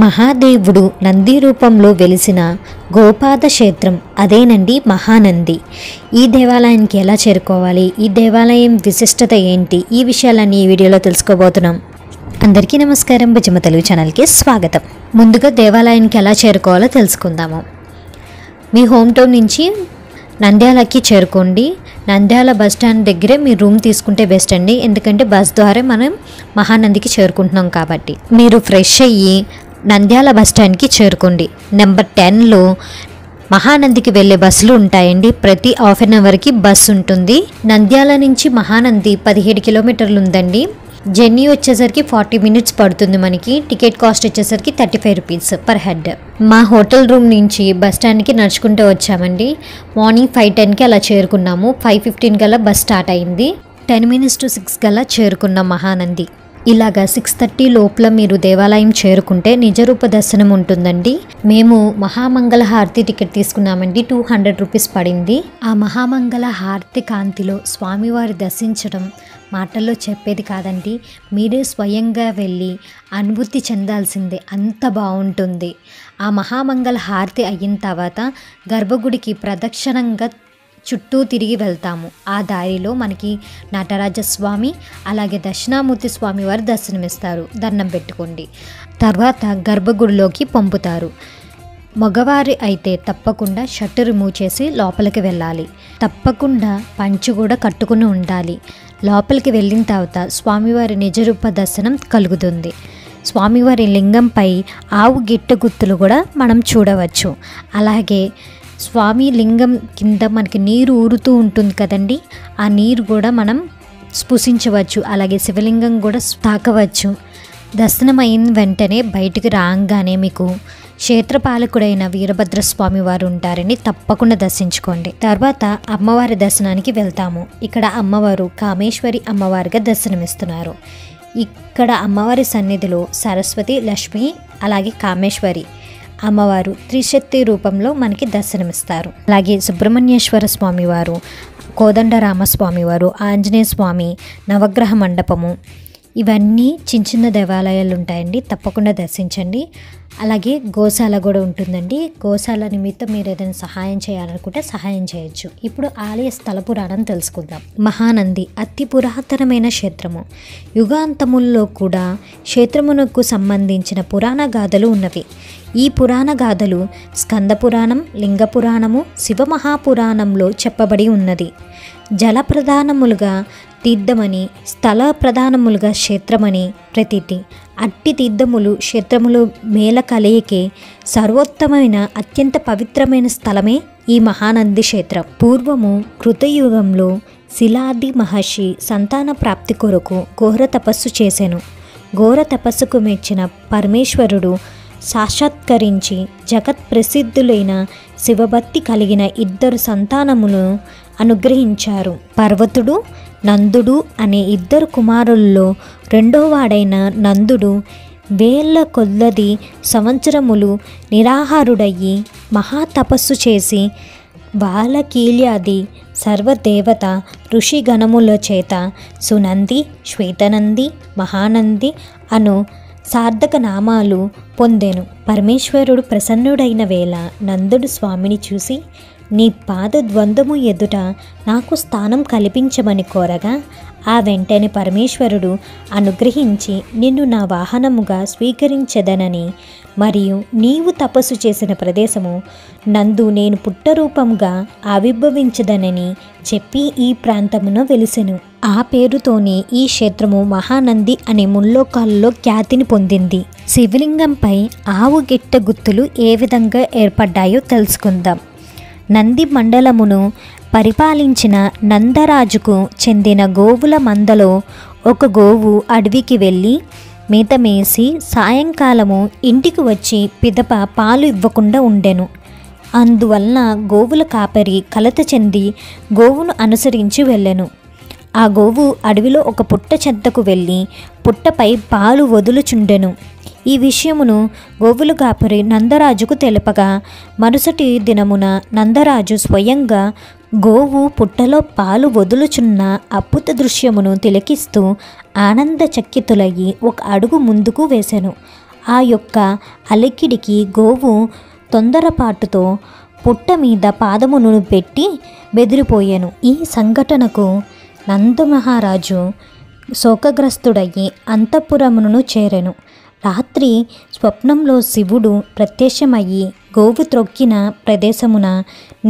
మహాదేవుడు నంది రూపంలో వెలిసిన గోపాద క్షేత్రం అదేనండి మహానంది. ఈ దేవాలయానికి ఎలా చేరుకోవాలి, ఈ దేవాలయం విశిష్టత ఏంటి, ఈ విషయాలన్నీ ఈ వీడియోలో తెలుసుకోబోతున్నాం. అందరికీ నమస్కారం, భజమ తెలుగు ఛానల్కి స్వాగతం. ముందుగా దేవాలయానికి ఎలా చేరుకోవాలో తెలుసుకుందాము. మీ హోమ్ టౌన్ నుంచి నంద్యాలకి చేరుకోండి. నంద్యాల బస్ స్టాండ్ దగ్గరే మీరు రూమ్ తీసుకుంటే బెస్ట్ అండి, ఎందుకంటే బస్ ద్వారా మనం మహానందికి చేరుకుంటున్నాం కాబట్టి. మీరు ఫ్రెష్ అయ్యి నంద్యాల బస్ స్టాండ్కి చేరుకోండి. నెంబర్ 10లో మహానందికి వెళ్ళే బస్సులు ఉంటాయండి. ప్రతి హాఫ్ అన్ అవర్కి బస్సు ఉంటుంది. నంద్యాల నుంచి మహానంది 17 కిలోమీటర్లు ఉందండి. జర్నీ వచ్చేసరికి 40 మినిట్స్ పడుతుంది. మనకి టికెట్ కాస్ట్ వచ్చేసరికి 35 రూపీస్ పర్ హెడ్. మా హోటల్ రూమ్ నుంచి బస్ స్టాండ్కి నడుచుకుంటూ వచ్చామండి. మార్నింగ్ 5:10కి అలా చేరుకున్నాము. 5:15 కల్లా బస్ స్టార్ట్ అయింది. 10 minutes to 6 కల్లా చేరుకున్నాం మహానంది. ఇలాగా 6:30 లోపల మీరు దేవాలయం చేరుకుంటే నిజరూప దర్శనం ఉంటుందండి. మేము మహామంగళ హారతి టికెట్ తీసుకున్నామండి. 200 రూపీస్ పడింది. ఆ మహామంగళ హారతి కాంతిలో స్వామివారి దర్శించడం మాటల్లో చెప్పేది కాదండి. మీరే స్వయంగా వెళ్ళి అనుభూతి చెందాల్సిందే, అంత బాగుంటుంది. ఆ మహామంగళ హారతి అయిన తర్వాత గర్భగుడికి ప్రదక్షిణంగా చుట్టూ తిరిగి వెళ్తాము. ఆ దారిలో మనకి నటరాజస్వామి అలాగే దక్షిణామూర్తి స్వామి వారు దర్శనమిస్తారు. దండం పెట్టుకోండి. తర్వాత గర్భగుడిలోకి పంపుతారు. మగవారి అయితే తప్పకుండా షర్ట్ రిమూవ్ చేసి లోపలికి వెళ్ళాలి. తప్పకుండా పంచు కూడా కట్టుకుని ఉండాలి. లోపలికి వెళ్ళిన తర్వాత స్వామివారి నిజరూప దర్శనం కలుగుతుంది. స్వామివారి లింగంపై ఆవు గిట్ట గుర్తులు కూడా మనం చూడవచ్చు. అలాగే స్వామి లింగం కింద మనకి నీరు ఊరుతూ ఉంటుంది కదండి, ఆ నీరు కూడా మనం స్పృశించవచ్చు. అలాగే శివలింగం కూడా తాకవచ్చు. దర్శనం అయిన వెంటనే బయటికి రాగానే మీకు క్షేత్రపాలకుడైన వీరభద్రస్వామి వారు ఉంటారని తప్పకుండా దర్శించుకోండి. తర్వాత అమ్మవారి దర్శనానికి వెళ్తాము. ఇక్కడ అమ్మవారు కామేశ్వరి అమ్మవారిగా దర్శనమిస్తున్నారు. ఇక్కడ అమ్మవారి సన్నిధిలో సరస్వతి, లక్ష్మి అలాగే కామేశ్వరి అమ్మవారు త్రిశక్తి రూపంలో మనకి దర్శనమిస్తారు. అలాగే సుబ్రహ్మణ్యేశ్వర స్వామివారు, కోదండరామస్వామివారు, ఆంజనేయ స్వామి, నవగ్రహ మండపము, ఇవన్నీ చిన్న చిన్న దేవాలయాలు ఉంటాయండి. తప్పకుండా దర్శించండి. అలాగే గోశాల కూడా ఉంటుందండి. గోశాల నిమిత్తం మీరు ఏదైనా సహాయం చేయాలనుకుంటే సహాయం చేయొచ్చు. ఇప్పుడు ఆలయ స్థల పురాణం తెలుసుకుందాం. మహానంది అతి పురాతనమైన క్షేత్రము. యుగాంతముల్లో కూడా క్షేత్రమునకు సంబంధించిన పురాణ గాథలు ఉన్నవి. ఈ పురాణ గాథలు స్కంద పురాణం, లింగ పురాణము, శివమహాపురాణంలో చెప్పబడి ఉన్నది. జల ప్రధానములుగా తీర్థమని, స్థల ప్రధానములుగా క్షేత్రమని ప్రతీతి. అట్టి తీర్థములు క్షేత్రములు మేల కలయికే సర్వోత్తమైన అత్యంత పవిత్రమైన స్థలమే ఈ మహానంది క్షేత్రం. పూర్వము కృతయుగంలో శిలాది మహర్షి సంతాన ప్రాప్తి కొరకు ఘోర తపస్సు చేసెను. ఘోర తపస్సుకు మెచ్చిన పరమేశ్వరుడు సాక్షాత్కరించి జగత్ ప్రసిద్ధులైన శివభక్తి కలిగిన 2 సంతానములను అనుగ్రహించారు. పర్వతుడు, నందుడు అనే 2 కుమారుల్లో రెండోవాడైన నందుడు వేల కొల్లది సంవత్సరములు నిరాహారుడయ్యి మహాతపస్సు చేసి బాలకీల్యాది సర్వదేవత ఋషిగణముల చేత సునంది, శ్వేతనంది, మహానంది అను సార్థక నామాలు పొందెను. పరమేశ్వరుడు ప్రసన్నుడైన వేళ నందుడు స్వామిని చూసి, నీ పాద ద్వంద్వము ఎదుట నాకు స్థానం కల్పించమని కోరగా, ఆ వెంటనే పరమేశ్వరుడు అనుగ్రహించి నిన్ను నా వాహనముగా స్వీకరించెదనని, మరియు నీవు తపస్సు చేసిన ప్రదేశము నందు నేను పుట్టరూపముగా ఆవిర్భవించదనని చెప్పి ఈ ప్రాంతమున వెలిసెను. ఆ పేరుతోనే ఈ క్షేత్రము మహానంది అనే ముల్లోకాల్లో ఖ్యాతిని పొందింది. శివలింగంపై ఆవు గిట్ట గుర్తులు ఏ విధంగా ఏర్పడ్డాయో తెలుసుకుందాం. నంది మండలమును పరిపాలించిన నందరాజుకు చెందిన గోవుల మందలో ఒక గోవు అడవికి వెళ్ళి మేత మేసి సాయంకాలము ఇంటికి వచ్చి పిదప పాలు ఇవ్వకుండా ఉండెను. అందువలన గోవుల కాపరి కలత చెంది గోవును అనుసరించి వెళ్ళెను. ఆ గోవు అడవిలో ఒక పుట్ట చెంతకు వెళ్ళి పుట్టపై పాలు వదులుచుండెను. ఈ విషయమును గోవుల కాపరి నందరాజుకు తెలుపగా, మరుసటి దినమున నందరాజు స్వయంగా గోవు పుట్టలో పాలు వదులుచున్న అద్భుత దృశ్యమును తిలకిస్తూ ఆనందచకితులయ్యి ఒక అడుగు ముందుకు వేసెను. ఆ యొక్క అలికిడికి గోవు తొందరపాటుతో పుట్ట మీద పాదమును పెట్టి బెదిరిపోయాను. ఈ సంఘటనకు నందమహారాజు శోకగ్రస్తుడయ్యి అంతఃపురమును చేరెను. రాత్రి స్వప్నంలో శివుడు ప్రత్యక్షమయ్యి గోవు త్రొక్కిన ప్రదేశమున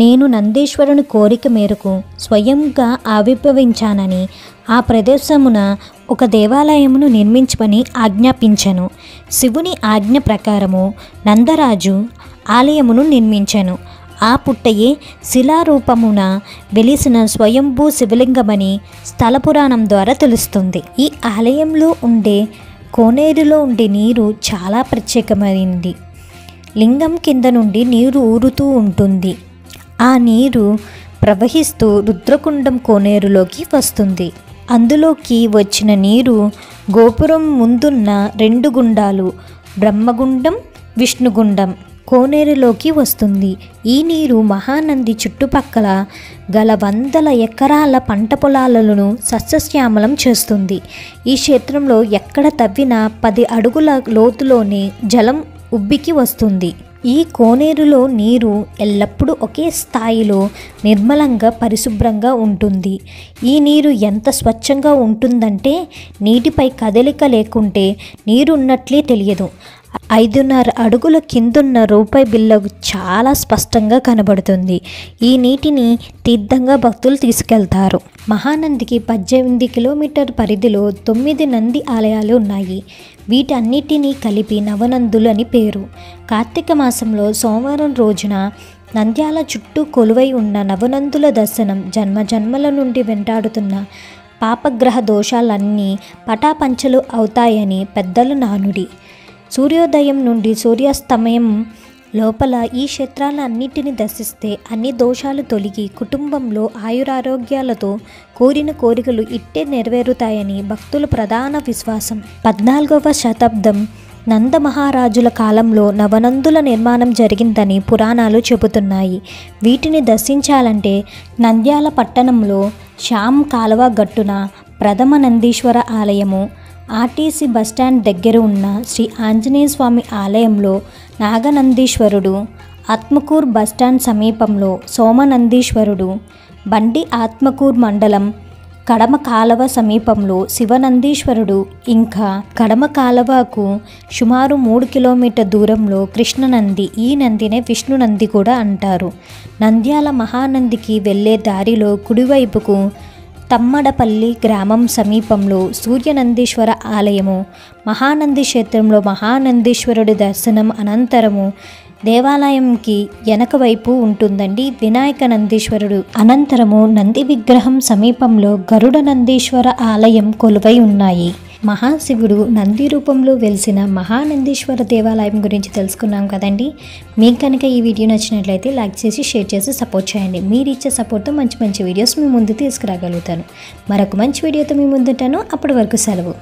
నేను నందీశ్వరుని కోరిక మేరకు స్వయంగా ఆవిర్భవించానని ఆ ప్రదేశమున ఒక దేవాలయమును నిర్మించమని ఆజ్ఞాపించెను. శివుని ఆజ్ఞ ప్రకారము నందరాజు ఆలయమును నిర్మించెను. ఆ పుట్టయే శిలారూపమున వెలిసిన స్వయంభూ శివలింగమని స్థల పురాణం ద్వారా తెలుస్తుంది. ఈ ఆలయంలో ఉండే కోనేరులో ఉండే నీరు చాలా ప్రత్యేకమైనది. లింగం కింద నుండి నీరు ఊరుతూ ఉంటుంది. ఆ నీరు ప్రవహిస్తూ రుద్రకుండం కోనేరులోకి వస్తుంది. అందులోకి వచ్చిన నీరు గోపురం ముందున్న 2 గుండాలు బ్రహ్మగుండం, విష్ణుగుండం కోనేరులోకి వస్తుంది. ఈ నీరు మహానంది చుట్టుపక్కల గల 100 ఎకరాల పంట పొలాలను సస్యశ్యామలం చేస్తుంది. ఈ క్షేత్రంలో ఎక్కడ తవ్వినా 10 అడుగుల లోతులోనే జలం ఉబ్బికి వస్తుంది. ఈ కోనేరులో నీరు ఎల్లప్పుడూ ఒకే స్థాయిలో నిర్మలంగా పరిశుభ్రంగా ఉంటుంది. ఈ నీరు ఎంత స్వచ్ఛంగా ఉంటుందంటే నీటిపై కదలిక లేకుంటే నీరున్నట్లే తెలియదు. 5.5 అడుగుల కిందున్న రూపాయి బిల్ల చాలా స్పష్టంగా కనబడుతుంది. ఈ నీటిని తీర్థంగా భక్తులు తీసుకెళ్తారు. మహానందికి 18 కిలోమీటర్ పరిధిలో 9 నంది ఆలయాలు ఉన్నాయి. వీటన్నిటినీ కలిపి నవనందులు అని పేరు. కార్తీక మాసంలో సోమవారం రోజున నంద్యాల చుట్టూ కొలువై ఉన్న నవనందుల దర్శనం జన్మజన్మల నుండి వెంటాడుతున్న పాపగ్రహ దోషాలన్నీ పటాపంచలు అవుతాయని పెద్దల నానుడి. సూర్యోదయం నుండి సూర్యాస్తమయం లోపల ఈ క్షేత్రాలన్నింటినీ దర్శిస్తే అన్ని దోషాలు తొలగి కుటుంబంలో ఆయురారోగ్యాలతో కోరిన కోరికలు ఇట్టే నెరవేరుతాయని భక్తుల ప్రధాన విశ్వాసం. 14వ శతాబ్దం నందమహారాజుల కాలంలో నవనందుల నిర్మాణం జరిగిందని పురాణాలు చెబుతున్నాయి. వీటిని దర్శించాలంటే నంద్యాల పట్టణంలో శ్యామ్ కాలువ గట్టున ప్రథమ నందీశ్వర ఆలయము, ఆర్టీసీ బస్టాండ్ దగ్గర ఉన్న శ్రీ ఆంజనేయ స్వామి ఆలయంలో నాగనందీశ్వరుడు, ఆత్మకూర్ బస్టాండ్ సమీపంలో సోమనందీశ్వరుడు, బండి ఆత్మకూర్ మండలం కడమ కాలవ సమీపంలో శివనందీశ్వరుడు, ఇంకా కడమ కాలవకు సుమారు 3 కిలోమీటర్ దూరంలో కృష్ణనంది. ఈ నందినే విష్ణునంది కూడా అంటారు. నంద్యాల మహానందికి వెళ్ళే దారిలో కుడివైపుకు తమ్మడపల్లి గ్రామం సమీపంలో సూర్యనందీశ్వర ఆలయము, మహానంది క్షేత్రంలో మహానందీశ్వరుడి దర్శనం అనంతరము దేవాలయంకి వెనక వైపు ఉంటుందండి వినాయక నందీశ్వరుడు. అనంతరము నంది విగ్రహం సమీపంలో గరుడ నందీశ్వర ఆలయం కొలువై ఉన్నాయి. మహాశివుడు నంది రూపంలో వెలిసిన మహానందీశ్వర దేవాలయం గురించి తెలుసుకున్నాం కదండి. మీకు కనుక ఈ వీడియో నచ్చినట్లయితే లైక్ చేసి షేర్ చేసి సపోర్ట్ చేయండి. మీరు ఇచ్చే సపోర్ట్తో మంచి మంచి వీడియోస్ మీ ముందు తీసుకురాగలుగుతాను. మరొక మంచి వీడియోతో మీ ముందుంటాను. అప్పటి వరకు సెలవు.